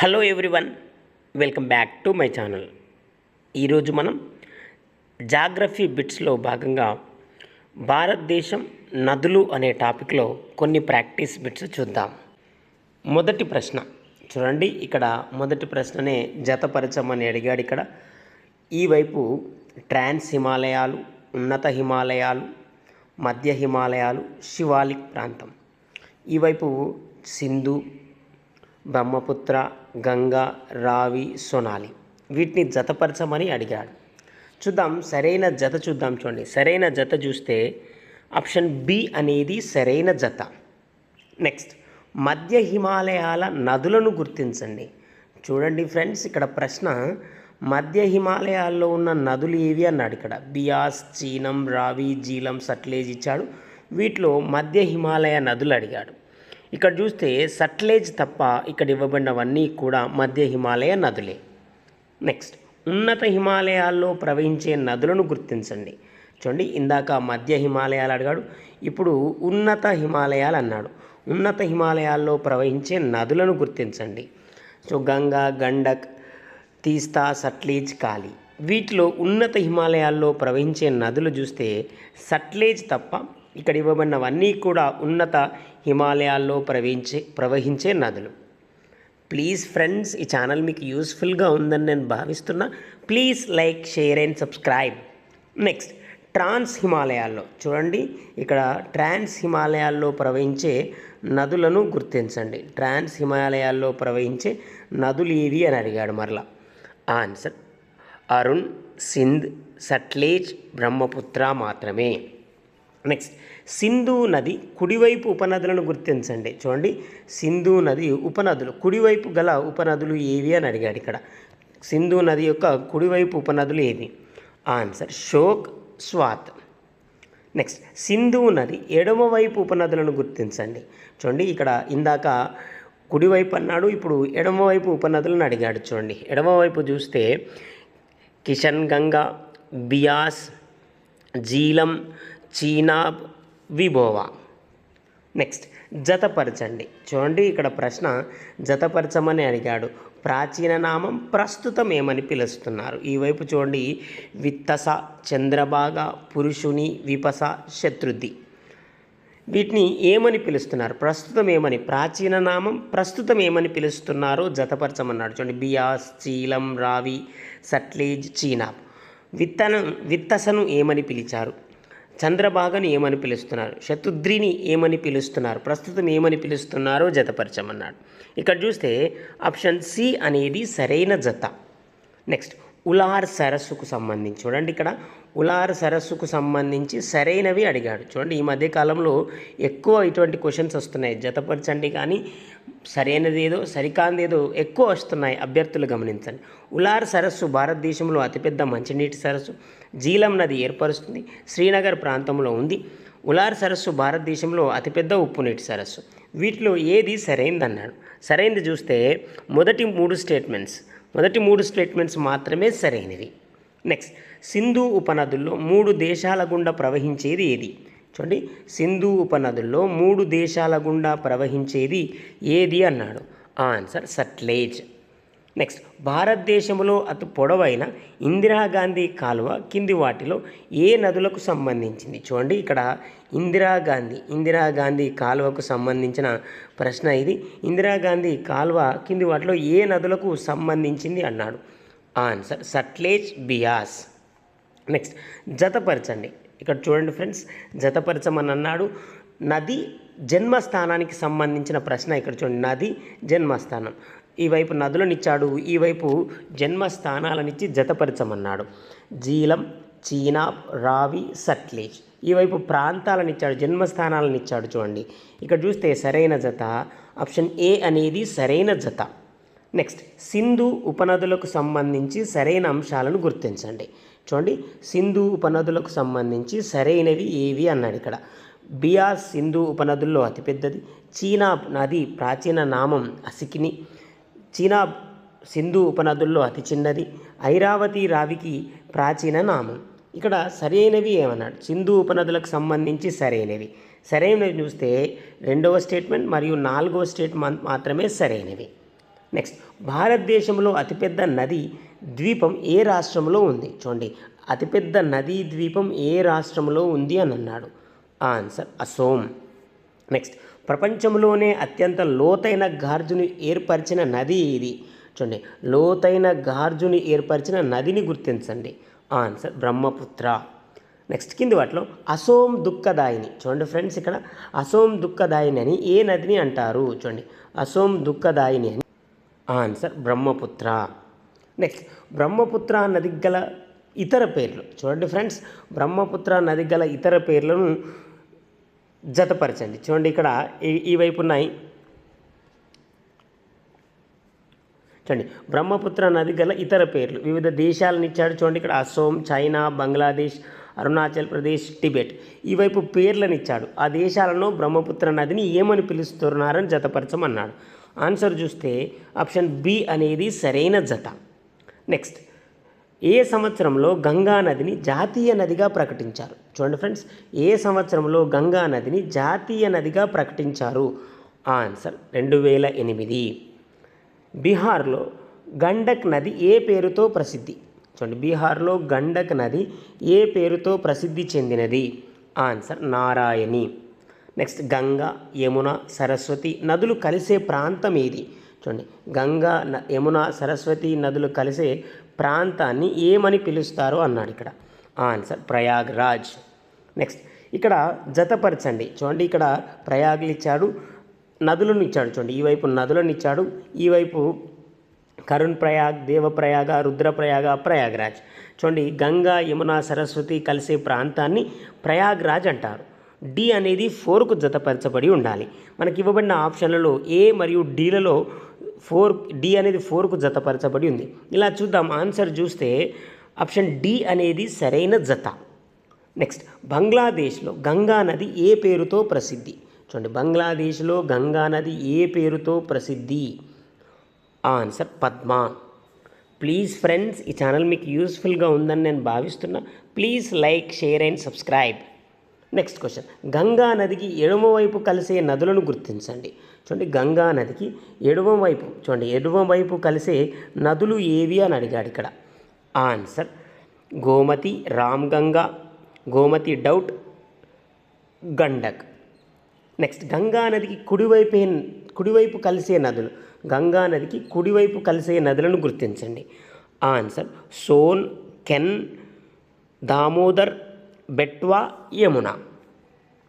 Hello everyone, welcome back to my channel. ఈరోజు మనం geography బిట్స్లో భాగంగా భారతదేశం నదులు అనే టాపిక్లో కొన్ని ప్రాక్టీస్ బిట్స్ చూద్దాం. మొదటి ప్రశ్న చూడండి. ఇక్కడ మొదటి ప్రశ్ననే జతపరచమని అడిగాడు. ఇక్కడ ఈ వైపు ట్రాన్స్ హిమాలయాలు, ఉన్నత హిమాలయాలు, మధ్య హిమాలయాలు, శివాలిక్ ప్రాంతం. ఈ వైపు సింధు, బ్రహ్మపుత్ర, గంగా, రావి, సోనాలి. వీటిని జతపరచమని అడిగాడు. చూద్దాం సరైన జత చూద్దాం. చూడండి, సరైన జత చూస్తే ఆప్షన్ బి అనేది సరైన జత. నెక్స్ట్, మధ్య హిమాలయాల నదులను గుర్తించండి. చూడండి ఫ్రెండ్స్, ఇక్కడ ప్రశ్న మధ్య హిమాలయాల్లో ఉన్న నదులు ఏవి అన్నాడు. ఇక్కడ బియాస్, చీనం, రావి, జీలం, సట్లేజ్ ఇచ్చాడు. వీటిలో మధ్య హిమాలయ నదులు అడిగాడు. ఇక్కడ చూస్తే సట్లేజ్ తప్ప ఇక్కడ ఇవ్వబడినవన్నీ కూడా మధ్య హిమాలయ నదులే. నెక్స్ట్, ఉన్నత హిమాలయాల్లో ప్రవహించే నదులను గుర్తించండి. చూడండి, ఇందాక మధ్య హిమాలయాలు అడిగాడు, ఇప్పుడు ఉన్నత హిమాలయాలు అన్నాడు. ఉన్నత హిమాలయాల్లో ప్రవహించే నదులను గుర్తించండి. సో గంగా, గండక్, తీస్తా, సట్లేజ్, కాళీ. వీటిలో ఉన్నత హిమాలయాల్లో ప్రవహించే నదులు చూస్తే సట్లేజ్ తప్ప ఇక్కడ ఇవ్వబడినవన్నీ కూడా ఉన్నత హిమాలయాల్లో ప్రవహించే నదులు. ప్లీజ్ ఫ్రెండ్స్, ఈ ఛానల్ మీకు యూస్ఫుల్గా ఉందని నేను భావిస్తున్నా. Please like, share and subscribe. Next, trans హిమాలయాల్లో చూడండి, ఇక్కడ ట్రాన్స్ హిమాలయాల్లో ప్రవహించే నదులను గుర్తించండి. ట్రాన్స్ హిమాలయాల్లో ప్రవహించే నదులు ఏవి అని అడిగాడు. మరలా ఆన్సర్ అరుణ్, సింధ్, సట్లేజ్, బ్రహ్మపుత్ర మాత్రమే. నెక్స్ట్, సింధు నది కుడివైపు ఉపనదులను గుర్తించండి. చూడండి, సింధు నది ఉపనదులు కుడివైపు గల ఉపనదులు ఏవి అని అడిగాడు. ఇక్కడ సింధు నది యొక్క కుడివైపు ఉపనదులు ఏవి? ఆన్సర్ షోక్, స్వాత్. నెక్స్ట్, సింధు నది ఎడమవైపు ఉపనదులను గుర్తించండి. చూడండి, ఇక్కడ ఇందాక కుడివైపు అన్నాడు, ఇప్పుడు ఎడమవైపు ఉపనదులను అడిగాడు. చూడండి, ఎడమవైపు చూస్తే కిషన్ గంగా, బియాస్, జీలం, చీనాబ్, విబోవా. నెక్స్ట్, జతపరచండి. చూడండి, ఇక్కడ ప్రశ్న జతపరచమని అడిగాడు. ప్రాచీన నామం ప్రస్తుతం ఏమని పిలుస్తున్నారు? ఈ వైపు చూడండి, విత్తస, చంద్రభాగ, పురుషుని, విపస, శత్రుద్ధి. వీటిని ఏమని పిలుస్తున్నారు? ప్రస్తుతం ఏమని, ప్రాచీన నామం ప్రస్తుతం ఏమని పిలుస్తున్నారో జతపరచమన్నాడు. చూడండి, బియాస్, చీలం, రావి, సట్లేజ్, చీనాబ్. విత్తసను ఏమని పిలిచారు? చంద్రభాగను ఏమని పిలుస్తున్నారు? శతుద్రిని ఏమని పిలుస్తున్నారు? ప్రస్తుతం ఏమని పిలుస్తున్నారో జతపరచమన్నాడు. ఇక్కడ చూస్తే ఆప్షన్ సి అనేది సరైన జత. నెక్స్ట్, ఉలార్ సరస్సుకు సంబంధించి చూడండి, ఇక్కడ ఉలార్ సరస్సుకు సంబంధించి సరైనవి అడిగాడు. చూడండి, ఈ మధ్యకాలంలో ఎక్కువ ఇటువంటి క్వశ్చన్స్ వస్తున్నాయి. జతపరచండి కానీ సరైనది ఏదో సరికాందేదో ఎక్కువ వస్తున్నాయి. అభ్యర్థులు గమనించండి. ఉలార్ సరస్సు భారతదేశంలో అతిపెద్ద మంచినీటి సరస్సు. జీలం నది ఏర్పరుస్తుంది. శ్రీనగర్ ప్రాంతంలో ఉంది. ఉలార్ సరస్సు భారతదేశంలో అతిపెద్ద ఉప్పునీటి సరస్సు. వీటిలో ఏది సరైనది అన్నాడు. సరైనది చూస్తే మొదటి మూడు స్టేట్మెంట్స్ మాత్రమే సరైనవి. నెక్స్ట్, సింధు ఉపనదుల్లో 3 దేశాల గుండా ప్రవహించేది ఏది? చూడండి, సింధు ఉపనదుల్లో 3 దేశాల గుండా ప్రవహించేది ఏది అన్నాడు. ఆన్సర్ సట్లేజ్. నెక్స్ట్, భారతదేశంలో అతి పొడవైన ఇందిరాగాంధీ కాలువ కింది వాటిలో ఏ నదులకు సంబంధించింది? చూడండి, ఇక్కడ ఇందిరాగాంధీ కాలువకు సంబంధించిన ప్రశ్న ఇది. ఇందిరాగాంధీ కాలువ కింది వాటిలో ఏ నదులకు సంబంధించింది అన్నాడు. ఆన్సర్ సట్లేజ్, బియాస్. నెక్స్ట్, జతపరచండి. ఇక్కడ చూడండి ఫ్రెండ్స్, జతపరచమని అన్నాడు. నది జన్మస్థానానికి సంబంధించిన ప్రశ్న. ఇక్కడ చూడండి, నది జన్మస్థానం. ఈ వైపు నదులను ఇచ్చాడు, ఈ వైపు జన్మస్థానాలనిచ్చి జతపరచమన్నాడు. జీలం, చీనాబ్, రావి, సట్లేజ్. ఈ వైపు ప్రాంతాలను ఇచ్చాడు, జన్మస్థానాలను ఇచ్చాడు. చూడండి, ఇక్కడ చూస్తే సరైన జత ఆప్షన్ ఏ అనేది సరైన జత. నెక్స్ట్, సింధు ఉపనదులకు సంబంధించి సరైన అంశాలను గుర్తించండి. చూడండి, సింధు ఉపనదులకు సంబంధించి సరైనవి ఏవి అన్నాడు. ఇక్కడ బియాస్ సింధు ఉపనదుల్లో అతిపెద్దది. చీనాబ్ నది ప్రాచీన నామం అసికిని. చీనాబ్ సింధు ఉపనదుల్లో అతి చిన్నది. ఐరావతి రావికి ప్రాచీన నామం. ఇక్కడ సరైనవి ఏమన్నాడు? సింధు ఉపనదులకు సంబంధించి సరైనవి చూస్తే 2వ స్టేట్మెంట్ మరియు 4వ స్టేట్మెంట్ మాత్రమే సరైనవి. నెక్స్ట్ భారతదేశంలో అతిపెద్ద నది ద్వీపం ఏ రాష్ట్రంలో ఉంది? చూడండి, అతిపెద్ద నదీ ద్వీపం ఏ రాష్ట్రంలో ఉంది అని అన్నాడు. ఆన్సర్ అసోం. నెక్స్ట్ ప్రపంచంలోనే అత్యంత లోతైన గార్జుని ఏర్పరిచిన నది ఇది. చూడండి, లోతైన గార్జుని ఏర్పరిచిన నదిని గుర్తించండి. ఆన్సర్ బ్రహ్మపుత్ర. నెక్స్ట్ కింది వాటిలో అసోం దుఃఖదాయిని. చూడండి ఫ్రెండ్స్, ఇక్కడ అసోం దుఃఖదాయిని అని ఏ నదిని అంటారు? చూడండి, అసోం దుఃఖదాయిని అని. ఆన్సర్ బ్రహ్మపుత్ర. నెక్స్ట్ బ్రహ్మపుత్ర నదికి గల ఇతర పేర్లు. చూడండి ఫ్రెండ్స్, బ్రహ్మపుత్ర నదికి గల ఇతర పేర్లను జతపరచండి. చూడండి, ఇక్కడ ఈ వైపు ఉన్నాయి. చూడండి, బ్రహ్మపుత్ర నది గల ఇతర పేర్లు వివిధ దేశాలను ఇచ్చాడు. చూడండి, ఇక్కడ అసోం, చైనా, బంగ్లాదేశ్, అరుణాచల్ ప్రదేశ్, టిబెట్ ఈ వైపు పేర్లను ఇచ్చాడు. ఆ దేశాలను బ్రహ్మపుత్ర నదిని ఏమని పిలుస్తున్నారని జతపరచమన్నాడు. ఆన్సర్ చూస్తే ఆప్షన్ బి అనేది సరైన జత. నెక్స్ట్ ఏ సంవత్సరంలో గంగా నదిని జాతీయ నదిగా ప్రకటించారు? చూడండి ఫ్రెండ్స్, ఏ సంవత్సరంలో గంగా నదిని జాతీయ నదిగా ప్రకటించారు? ఆన్సర్ 2008. బీహార్లో గండక్ నది ఏ పేరుతో ప్రసిద్ధి? చూడండి, బీహార్లో గండక్ నది ఏ పేరుతో ప్రసిద్ధి చెందినది? ఆన్సర్ నారాయణి. నెక్స్ట్ గంగా, యమున, సరస్వతి నదులు కలిసే ప్రాంతం ఏది? చూడండి, గంగా, యమున, సరస్వతి నదులు కలిసే ప్రాంతాన్ని ఏమని పిలుస్తారు అన్నాడు ఇక్కడ. ఆన్సర్ ప్రయాగ్రాజ్. నెక్స్ట్ ఇక్కడ జతపరచండి. చూడండి, ఇక్కడ ప్రయాగ్లు ఇచ్చాడు, నదులను ఇచ్చాడు. చూడండి, ఈ వైపు నదులను ఇచ్చాడు, ఈ వైపు కరుణ్ ప్రయాగ్, దేవప్రయాగ, రుద్రప్రయాగ, ప్రయాగ్రాజ్. చూడండి, గంగా, యమున, సరస్వతి కలిసే ప్రాంతాన్ని ప్రయాగ్రాజ్ అంటారు. డి అనేది 4కు జతపరచబడి ఉండాలి. మనకి ఇవ్వబడిన ఆప్షన్లలో ఏ మరియు డీలలో డి అనేది 4కు జతపరచబడి ఉంది. ఇలా చూద్దాం. ఆన్సర్ చూస్తే ఆప్షన్ డి అనేది సరైన జత. నెక్స్ట్ బంగ్లాదేశ్లో గంగా నది ఏ పేరుతో ప్రసిద్ధి? చూడండి, బంగ్లాదేశ్లో గంగా నది ఏ పేరుతో ప్రసిద్ధి? ఆన్సర్ పద్మ. ప్లీజ్ ఫ్రెండ్స్, ఈ ఛానల్ మీకు యూస్ఫుల్గా ఉందని నేను భావిస్తున్నా. Please like, share and subscribe. Next question, Ganga నదికి ఎడమవైపు కలిసే నదులను గుర్తించండి. చూడండి, గంగా నదికి ఎడమవైపు, చూడండి ఎడమవైపు కలిసే నదులు ఏవి అని అడిగాడు ఇక్కడ. ఆన్సర్ గోమతి, రామ్గంగా, గోమతి డౌట్, గండక్. నెక్స్ట్ గంగా నదికి కుడివైపు కలిసే నదులు. గంగా నదికి కుడివైపు కలిసే నదులను గుర్తించండి. ఆన్సర్ సోన్, కెన్, దామోదర్, బెట్వా, యమున.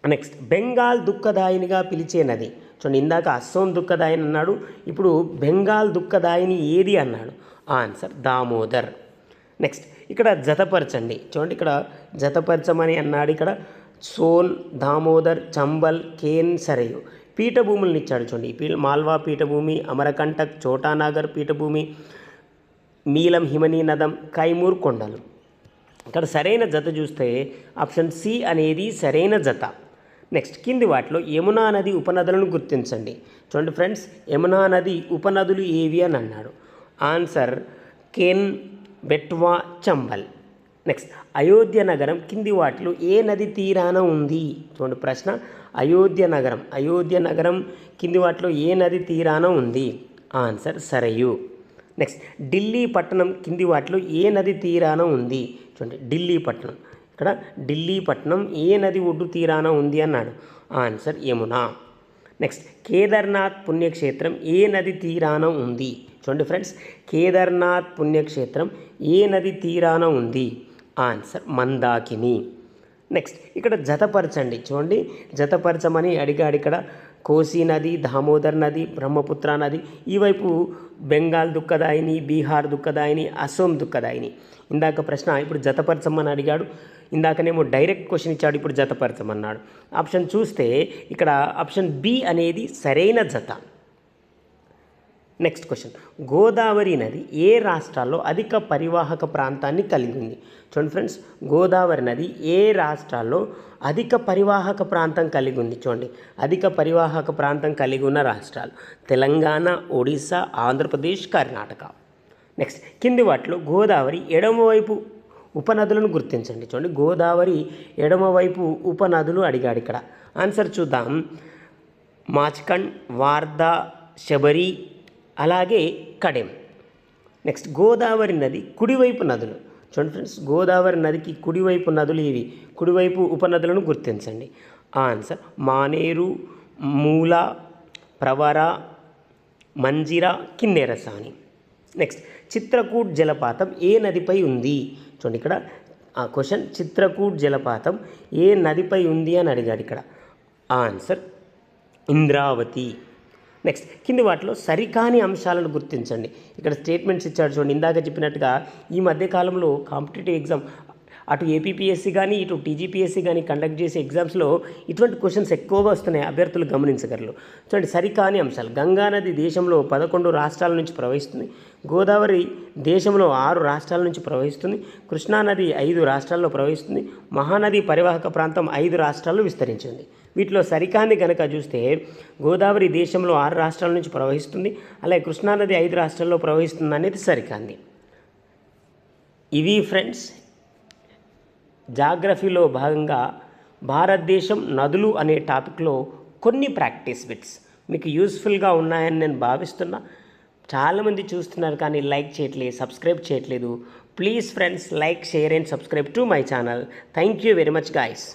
నెక్స్ట్ బెంగాల్ దుఃఖదాయినిగా పిలిచే నది. చూడండి, ఇందాక అస్సోం దుఃఖదాయిని అన్నాడు, ఇప్పుడు బెంగాల్ దుఃఖదాయిని ఏది అన్నాడు. ఆన్సర్ దామోదర్. నెక్స్ట్ ఇక్కడ జతపరచండి. చూడండి, ఇక్కడ జతపరచమని అన్నాడు. ఇక్కడ సోన్, దామోదర్, చంబల్, కేన్, సరయు పీఠభూములను ఇచ్చాడు. చూడండి, మాల్వా పీఠభూమి, అమరకంటక్, చోటానాగర్ పీఠభూమి, నీలం హిమనీ నదం, కైమూర్ కొండలు. ఇక్కడ సరైన జత చూస్తే ఆప్షన్ సి అనేది సరైన జత. నెక్స్ట్ కింది వాటిలో యమునా నది ఉపనదులను గుర్తించండి. చూడండి ఫ్రెండ్స్, యమునా నది ఉపనదులు ఏవి అని అన్నాడు. Answer can, Betwa, Chambal. Next Ayodhya నగరం కింది వాటిలో ఏ నది తీరాన ఉంది? చూడండి ప్రశ్న, అయోధ్య నగరం కింది వాటిలో ఏ నది తీరాన ఉంది? ఆన్సర్ సరయు. నెక్స్ట్ ఢిల్లీ పట్టణం కింది వాటిలో ఏ నది తీరాన ఉంది? చూడండి, ఢిల్లీ పట్టణం, ఇక్కడ ఢిల్లీ పట్టణం ఏ నది ఒడ్డు తీరాన ఉంది అన్నాడు. ఆన్సర్ యమున. నెక్స్ట్ కేదార్నాథ్ పుణ్యక్షేత్రం ఏ నది తీరాన ఉంది? చూడండి ఫ్రెండ్స్, కేదార్నాథ్ పుణ్యక్షేత్రం ఏ నది తీరాన ఉంది? ఆన్సర్ మందాకిని. నెక్స్ట్ ఇక్కడ జతపరచండి. చూడండి, జతపరచమని అడిగాడు. ఇక్కడ కోసి నది, దామోదర్ నది, బ్రహ్మపుత్ర నది, ఈ వైపు బెంగాల్ దుఃఖదాయిని, బీహార్ దుఃఖదాయిని, అసోం దుఃఖదాయిని. ఇందాక ప్రశ్న, ఇప్పుడు జతపరచమని అడిగాడు. ఇందాకనేమో డైరెక్ట్ క్వశ్చన్ ఇచ్చాడు, ఇప్పుడు జతపరచమన్నాడు. ఆప్షన్ చూస్తే ఇక్కడ ఆప్షన్ బి అనేది సరైన జత. నెక్స్ట్ క్వశ్చన్, గోదావరి నది ఏ రాష్ట్రాల్లో అధిక పరివాహక ప్రాంతాన్ని కలిగి ఉంది? చూడండి ఫ్రెండ్స్, గోదావరి నది ఏ రాష్ట్రాల్లో అధిక పరివాహక ప్రాంతం కలిగి ఉంది? చూడండి, అధిక పరివాహక ప్రాంతం కలిగి ఉన్న రాష్ట్రాలు తెలంగాణ, ఒడిశా, ఆంధ్రప్రదేశ్, కర్ణాటక. నెక్స్ట్ కింది వాటిలో గోదావరి ఎడమవైపు ఉపనదులను గుర్తించండి. చూడండి, గోదావరి ఎడమవైపు ఉపనదులు అడిగాడు ఇక్కడ. ఆన్సర్ చూద్దాం. మాచ్కండ్, వార్దా, శబరి, అలాగే కడెం. నెక్స్ట్ గోదావరి నది కుడివైపు నదులు. చూడండి ఫ్రెండ్స్, గోదావరి నదికి కుడివైపు నదులు ఇవి. కుడివైపు ఉపనదులను గుర్తించండి. ఆన్సర్ మానేరు, మూల, ప్రవర, మంజిర, కిన్నెరసాని. నెక్స్ట్ చిత్రకూట్ జలపాతం ఏ నదిపై ఉంది? చూడండి ఇక్కడ ఆ క్వశ్చన్, చిత్రకూట్ జలపాతం ఏ నదిపై ఉంది అని అడిగాడు ఇక్కడ. ఆన్సర్ ఇంద్రావతి. నెక్స్ట్ కింది వాటిలో సరికాని అంశాలను గుర్తించండి. ఇక్కడ స్టేట్మెంట్స్ ఇచ్చాడు చూడండి. ఇందాక చెప్పినట్టుగా ఈ మధ్యకాలంలో కాంపిటేటివ్ ఎగ్జామ్ అటు ఏపీపీఎస్సీ కానీ ఇటు టీజీపీఎస్సీ కానీ కండక్ట్ చేసే ఎగ్జామ్స్లో ఇటువంటి క్వశ్చన్స్ ఎక్కువగా వస్తున్నాయి, అభ్యర్థులు గమనించగలరు. చూడండి సరికాని అంశాలు. గంగానది దేశంలో 11 రాష్ట్రాల నుంచి ప్రవహిస్తుంది. గోదావరి దేశంలో 6 రాష్ట్రాల నుంచి ప్రవహిస్తుంది. కృష్ణానది 5 రాష్ట్రాల్లో ప్రవహిస్తుంది. మహానది పరివాహక ప్రాంతం 5 రాష్ట్రాల్లో విస్తరించింది. వీటిలో సరికాంది కనుక చూస్తే గోదావరి దేశంలో 6 రాష్ట్రాల నుంచి ప్రవహిస్తుంది, అలాగే కృష్ణానది 5 రాష్ట్రాల్లో ప్రవహిస్తుంది అనేది సరికాంది. ఇవి ఫ్రెండ్స్ జాగ్రఫీలో భాగంగా భారతదేశం నదులు అనే టాపిక్లో కొన్ని ప్రాక్టీస్ బిట్స్ మీకు యూస్ఫుల్గా ఉన్నాయని నేను భావిస్తున్నా. చాలామంది చూస్తున్నారు కానీ లైక్ చేయట్లేదు, సబ్స్క్రైబ్ చేయట్లేదు. Please friends, like, share and subscribe to my channel. Thank you very much guys.